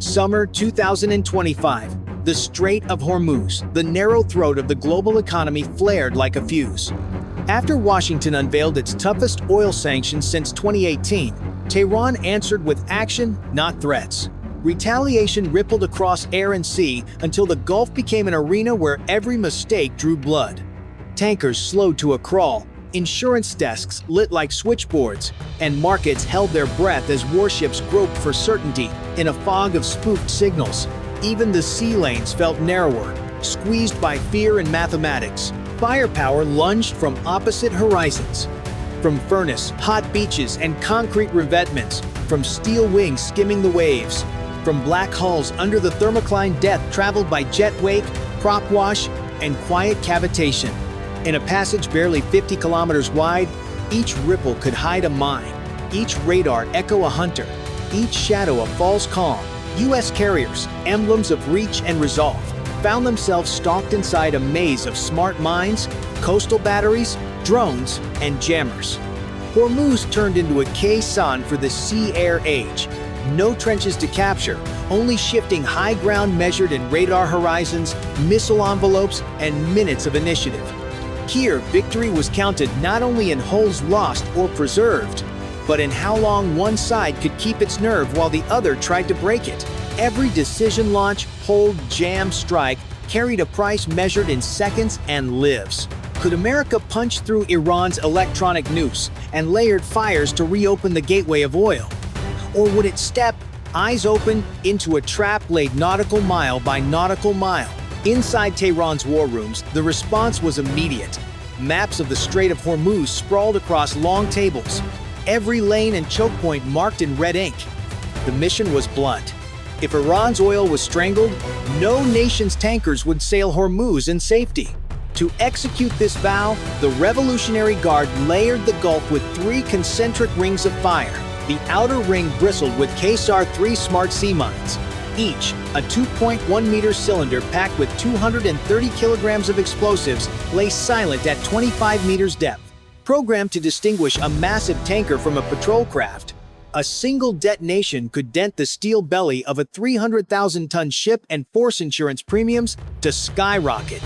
Summer 2025. The Strait of Hormuz, the narrow throat of the global economy, flared like a fuse. After Washington unveiled its toughest oil sanctions since 2018, Tehran answered with action, not threats. Retaliation rippled across air and sea until the Gulf became an arena where every mistake drew blood. Tankers slowed to a crawl, insurance desks lit like switchboards, and markets held their breath as warships groped for certainty in a fog of spoofed signals. Even the sea lanes felt narrower, squeezed by fear and mathematics. Firepower lunged from opposite horizons. From furnace, hot beaches, and concrete revetments, from steel wings skimming the waves, from black hulls under the thermocline, death traveled by jet wake, prop wash, and quiet cavitation. In a passage barely 50 kilometers wide, each ripple could hide a mine, each radar echo a hunter, each shadow a false calm. U.S. carriers, emblems of reach and resolve, found themselves stalked inside a maze of smart mines, coastal batteries, drones, and jammers. Hormuz turned into a caisson for the sea-air age. No trenches to capture, only shifting high ground measured in radar horizons, missile envelopes, and minutes of initiative. Here, victory was counted not only in holes lost or preserved, but in how long one side could keep its nerve while the other tried to break it. Every decision launch, hold, jam, strike carried a price measured in seconds and lives. Could America punch through Iran's electronic noose and layered fires to reopen the gateway of oil? Or would it step, eyes open, into a trap laid nautical mile by nautical mile? Inside Tehran's war rooms, the response was immediate. Maps of the Strait of Hormuz sprawled across long tables, every lane and choke point marked in red ink. The mission was blunt. If Iran's oil was strangled, no nation's tankers would sail Hormuz in safety. To execute this vow, the Revolutionary Guard layered the Gulf with 3 concentric rings of fire. The outer ring bristled with KSAR-3 smart sea mines. Each, a 2.1-meter cylinder packed with 230 kilograms of explosives, lay silent at 25 meters depth. Programmed to distinguish a massive tanker from a patrol craft, a single detonation could dent the steel belly of a 300,000-ton ship and force insurance premiums to skyrocket.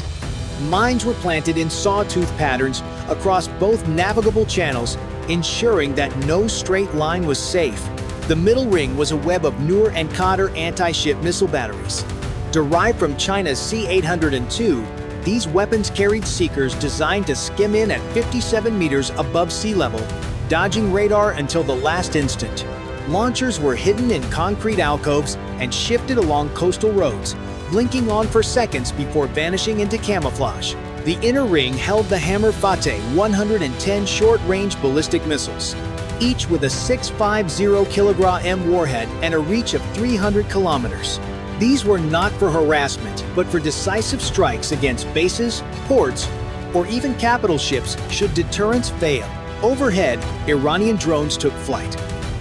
Mines were planted in sawtooth patterns across both navigable channels, ensuring that no straight line was safe. The middle ring was a web of Nur and Qadr anti-ship missile batteries. Derived from China's C-802, these weapons carried seekers designed to skim in at 57 meters above sea level, dodging radar until the last instant. Launchers were hidden in concrete alcoves and shifted along coastal roads, blinking on for seconds before vanishing into camouflage. The inner ring held the Hammer Fateh 110 short-range ballistic missiles, each with a 650 kilogram warhead and a reach of 300 kilometers. These were not for harassment, but for decisive strikes against bases, ports, or even capital ships should deterrence fail. Overhead, Iranian drones took flight.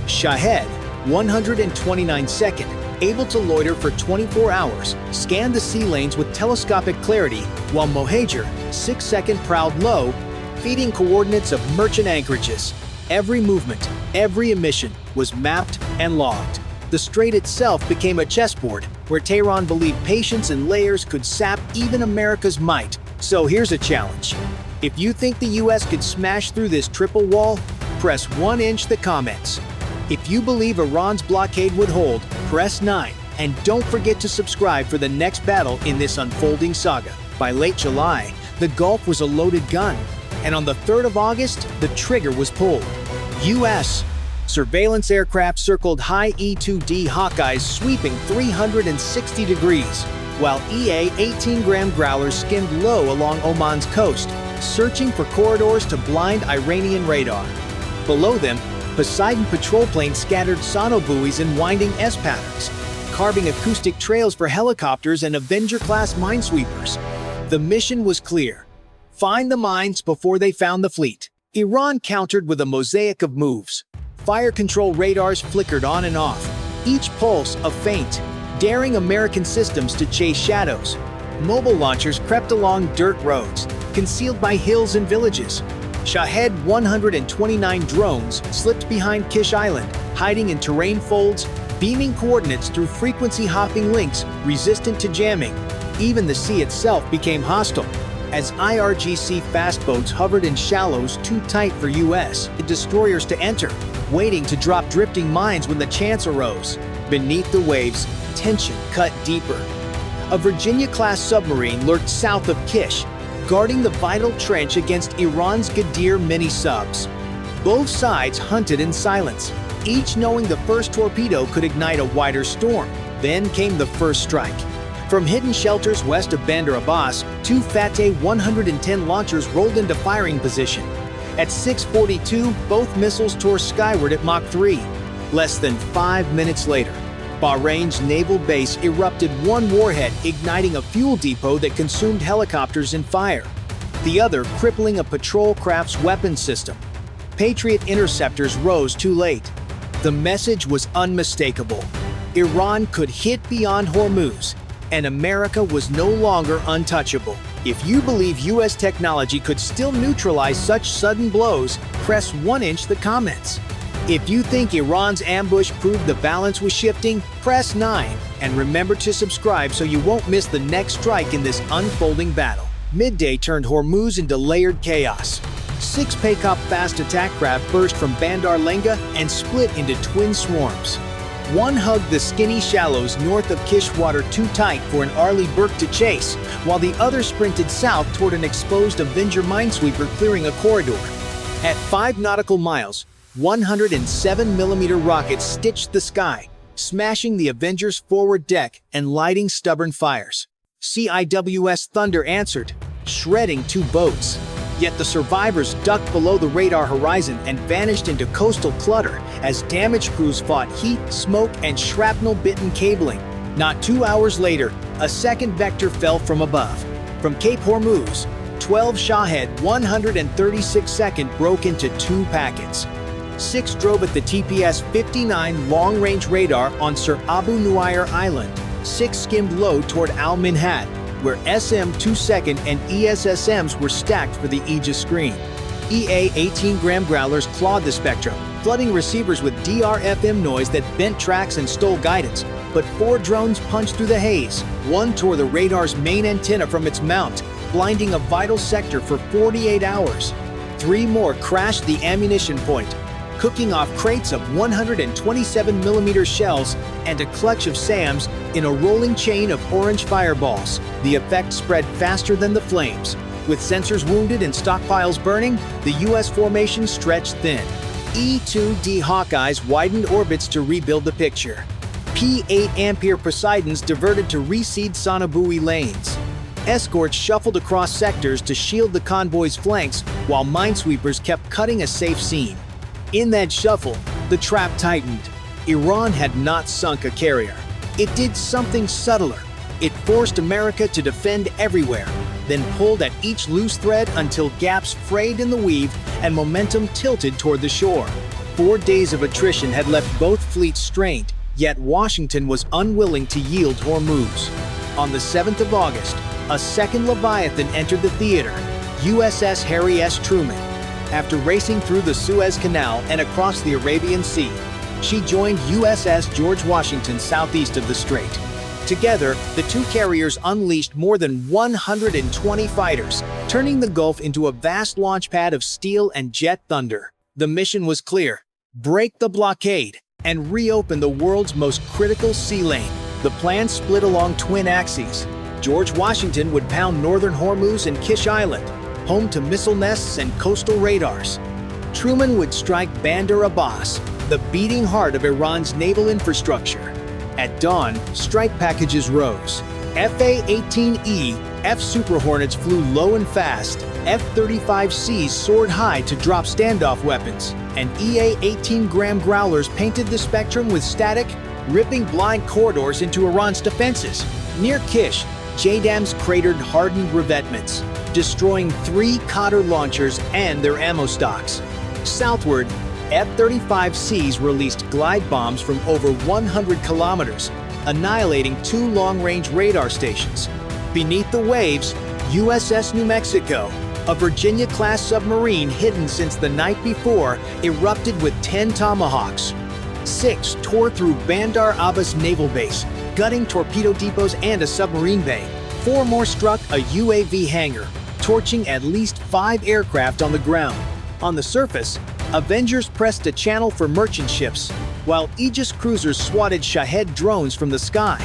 Shahed, 129-second, able to loiter for 24 hours, scanned the sea lanes with telescopic clarity, while Mohajer, 6-second, prowled low, feeding coordinates of merchant anchorages. Every movement, every emission was mapped and logged. The strait itself became a chessboard where Tehran believed patience and layers could sap even America's might. So here's a challenge. If you think the US could smash through this triple wall, press 1" the comments. If you believe Iran's blockade would hold, press 9. And don't forget to subscribe for the next battle in this unfolding saga. By late July, the Gulf was a loaded gun. And on the 3rd of August, the trigger was pulled. U.S. surveillance aircraft circled high E-2D Hawkeyes sweeping 360 degrees, while EA 18-gram growlers skimmed low along Oman's coast, searching for corridors to blind Iranian radar. Below them, Poseidon patrol planes scattered sonobuoys in winding S-patterns, carving acoustic trails for helicopters and Avenger-class minesweepers. The mission was clear. Find the mines before they found the fleet. Iran countered with a mosaic of moves. Fire control radars flickered on and off, each pulse a feint, daring American systems to chase shadows. Mobile launchers crept along dirt roads, concealed by hills and villages. Shahed 129 drones slipped behind Kish Island, hiding in terrain folds, beaming coordinates through frequency-hopping links resistant to jamming. Even the sea itself became hostile, as IRGC fast boats hovered in shallows too tight for U.S. destroyers to enter, waiting to drop drifting mines when the chance arose. Beneath the waves, tension cut deeper. A Virginia-class submarine lurked south of Kish, guarding the vital trench against Iran's Ghadir mini-subs. Both sides hunted in silence, each knowing the first torpedo could ignite a wider storm. Then came the first strike. From hidden shelters west of Bandar Abbas, two Fateh 110 launchers rolled into firing position. At 6:42, both missiles tore skyward at Mach 3. Less than 5 minutes later, Bahrain's naval base erupted one warhead, igniting a fuel depot that consumed helicopters in fire, the other crippling a patrol craft's weapons system. Patriot interceptors rose too late. The message was unmistakable. Iran could hit beyond Hormuz, and America was no longer untouchable. If you believe U.S. technology could still neutralize such sudden blows, press 1" the comments. If you think Iran's ambush proved the balance was shifting, press 9. And remember to subscribe so you won't miss the next strike in this unfolding battle. Midday turned Hormuz into layered chaos. 6 Paycop fast attack craft burst from Bandar Lenga and split into twin swarms. One hugged the skinny shallows north of Kishwater too tight for an Arleigh Burke to chase, while the other sprinted south toward an exposed Avenger minesweeper clearing a corridor. At 5 nautical miles, 107mm rockets stitched the sky, smashing the Avenger's forward deck and lighting stubborn fires. CIWS Thunder answered, shredding 2 boats. Yet the survivors ducked below the radar horizon and vanished into coastal clutter as damage crews fought heat, smoke, and shrapnel-bitten cabling. Not 2 hours later, a second vector fell from above. From Cape Hormuz, 12 Shahed 136nd broke into 2 packets. 6 drove at the TPS-59 long-range radar on Sir Abu Nuair Island. 6 skimmed low toward Al Minhad, where SM-2 and ESSMs were stacked for the Aegis screen. EA 18-gram growlers clawed the spectrum, flooding receivers with DRFM noise that bent tracks and stole guidance. But 4 drones punched through the haze. One tore the radar's main antenna from its mount, blinding a vital sector for 48 hours. 3 more crashed the ammunition point, cooking off crates of 127mm shells and a clutch of SAMs in a rolling chain of orange fireballs. The effect spread faster than the flames. With sensors wounded and stockpiles burning, the U.S. formation stretched thin. E-2D Hawkeyes widened orbits to rebuild the picture. P-8 Ampere Poseidons diverted to reseed Sonabui lanes. Escorts shuffled across sectors to shield the convoy's flanks, while minesweepers kept cutting a safe seam. In that shuffle, the trap tightened. Iran had not sunk a carrier. It did something subtler. It forced America to defend everywhere, then pulled at each loose thread until gaps frayed in the weave and momentum tilted toward the shore. 4 days of attrition had left both fleets strained, yet Washington was unwilling to yield Hormuz. On the 7th of August, a second Leviathan entered the theater, USS Harry S. Truman. After racing through the Suez Canal and across the Arabian Sea, she joined USS George Washington southeast of the strait. Together, the 2 carriers unleashed more than 120 fighters, turning the Gulf into a vast launch pad of steel and jet thunder. The mission was clear: break the blockade and reopen the world's most critical sea lane. The plan split along twin axes. George Washington would pound northern Hormuz and Kish Island, home to missile nests and coastal radars. Truman would strike Bandar Abbas, the beating heart of Iran's naval infrastructure. At dawn, strike packages rose. FA-18E F-Super Hornets flew low and fast. F-35Cs soared high to drop standoff weapons. And EA-18-gram growlers painted the spectrum with static, ripping blind corridors into Iran's defenses. Near Kish, JDAMs cratered hardened revetments, destroying 3 Qatar launchers and their ammo stocks. Southward, F-35Cs released glide bombs from over 100 kilometers, annihilating 2 long-range radar stations. Beneath the waves, USS New Mexico, a Virginia-class submarine hidden since the night before, erupted with 10 Tomahawks. 6 tore through Bandar Abbas Naval Base, gutting torpedo depots and a submarine bay. 4 more struck a UAV hangar, torching at least 5 aircraft on the ground. On the surface, Avengers pressed a channel for merchant ships, while Aegis cruisers swatted Shahed drones from the sky.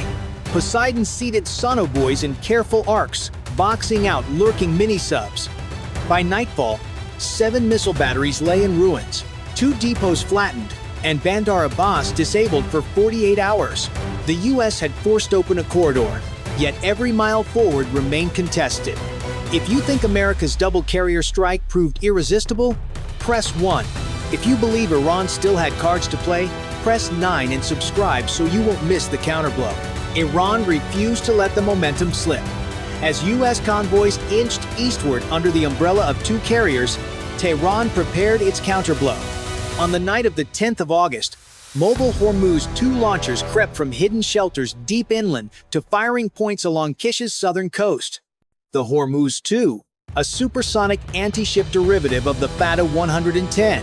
Poseidon seated sonobuoys in careful arcs, boxing out lurking mini-subs. By nightfall, 7 missile batteries lay in ruins, 2 depots flattened, and Bandar Abbas disabled for 48 hours. The US had forced open a corridor, yet every mile forward remained contested. If you think America's double carrier strike proved irresistible, press 1. If you believe Iran still had cards to play, press 9 and subscribe so you won't miss the counterblow. Iran refused to let the momentum slip. As US convoys inched eastward under the umbrella of 2 carriers, Tehran prepared its counterblow. On the night of the 10th of August, mobile Hormuz 2 launchers crept from hidden shelters deep inland to firing points along Kish's southern coast. The Hormuz 2, a supersonic anti-ship derivative of the Fatah 110,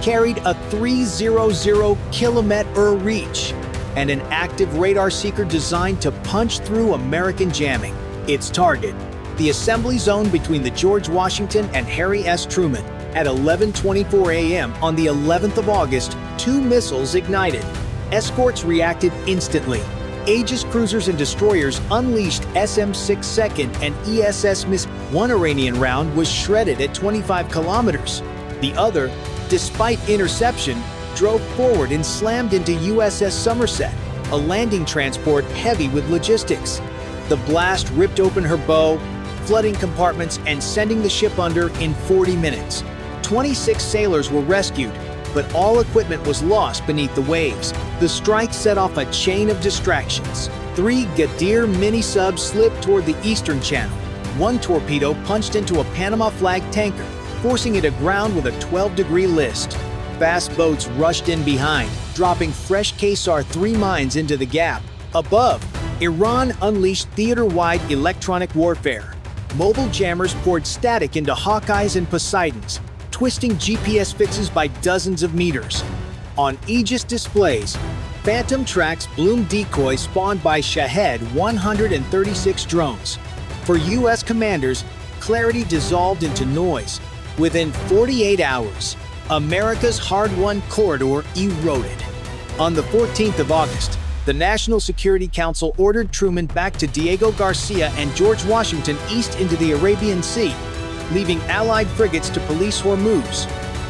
carried a 300-kilometer reach and an active radar seeker designed to punch through American jamming. Its target, the assembly zone between the George Washington and Harry S. Truman. At 11:24 a.m. on the 11th of August, 2 missiles ignited. Escorts reacted instantly. Aegis cruisers and destroyers unleashed SM-6 Second and ESS Miss. One Iranian round was shredded at 25 kilometers. The other, despite interception, drove forward and slammed into USS Somerset, a landing transport heavy with logistics. The blast ripped open her bow, flooding compartments and sending the ship under in 40 minutes. 26 sailors were rescued, but all equipment was lost beneath the waves. The strike set off a chain of distractions. 3 Gadir mini-subs slipped toward the eastern channel. 1 torpedo punched into a Panama flag tanker, forcing it aground with a 12-degree list. Fast boats rushed in behind, dropping fresh KSAR-3 mines into the gap. Above, Iran unleashed theater-wide electronic warfare. Mobile jammers poured static into Hawkeyes and Poseidons, twisting GPS fixes by dozens of meters. On Aegis displays, phantom tracks bloomed decoys spawned by Shahed 136 drones. For US commanders, clarity dissolved into noise. Within 48 hours, America's hard-won corridor eroded. On the 14th of August, the National Security Council ordered Truman back to Diego Garcia and George Washington east into the Arabian Sea, leaving Allied frigates to police Hormuz.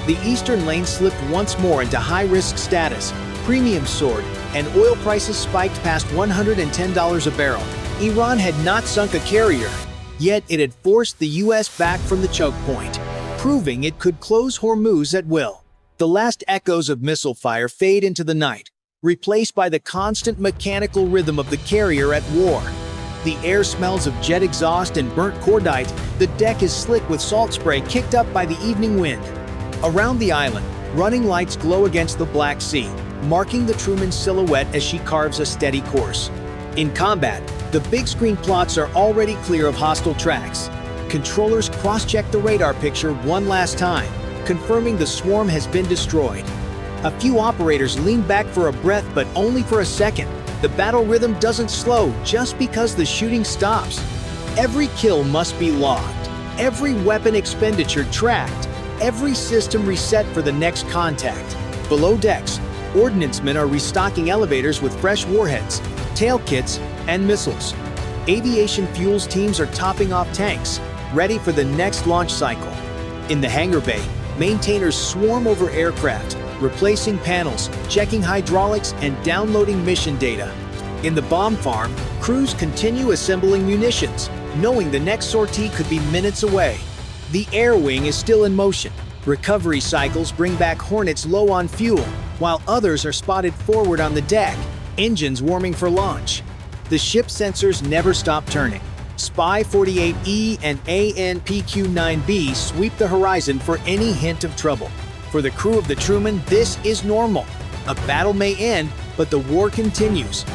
The eastern lane slipped once more into high-risk status, premiums soared, and oil prices spiked past $110 a barrel. Iran had not sunk a carrier, yet it had forced the US back from the choke point, proving it could close Hormuz at will. The last echoes of missile fire fade into the night, replaced by the constant mechanical rhythm of the carrier at war. The air smells of jet exhaust and burnt cordite. The deck is slick with salt spray kicked up by the evening wind. Around the island, running lights glow against the Black Sea, marking the Truman silhouette as she carves a steady course. In combat, the big screen plots are already clear of hostile tracks. Controllers cross-check the radar picture one last time, confirming the swarm has been destroyed. A few operators lean back for a breath, but only for a second. The battle rhythm doesn't slow just because the shooting stops. Every kill must be logged, every weapon expenditure tracked, every system reset for the next contact. Below decks, ordnancemen are restocking elevators with fresh warheads, tail kits, and missiles. Aviation fuels teams are topping off tanks, ready for the next launch cycle. In the hangar bay, maintainers swarm over aircraft, replacing panels, checking hydraulics, and downloading mission data. In the bomb farm, crews continue assembling munitions, knowing the next sortie could be minutes away. The air wing is still in motion. Recovery cycles bring back Hornets low on fuel, while others are spotted forward on the deck, engines warming for launch. The ship sensors never stop turning. Spy 48E and ANPQ-9B sweep the horizon for any hint of trouble. For the crew of the Truman, this is normal. A battle may end, but the war continues.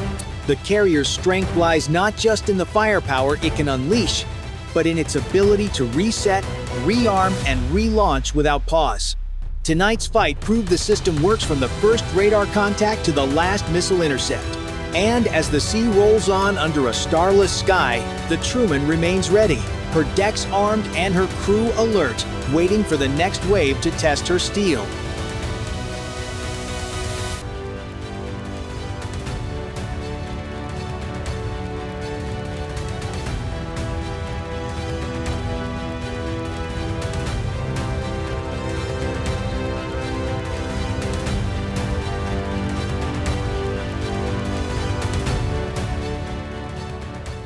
The carrier's strength lies not just in the firepower it can unleash, but in its ability to reset, rearm, and relaunch without pause. Tonight's fight proved the system works from the first radar contact to the last missile intercept. And as the sea rolls on under a starless sky, the Truman remains ready, her decks armed and her crew alert, waiting for the next wave to test her steel.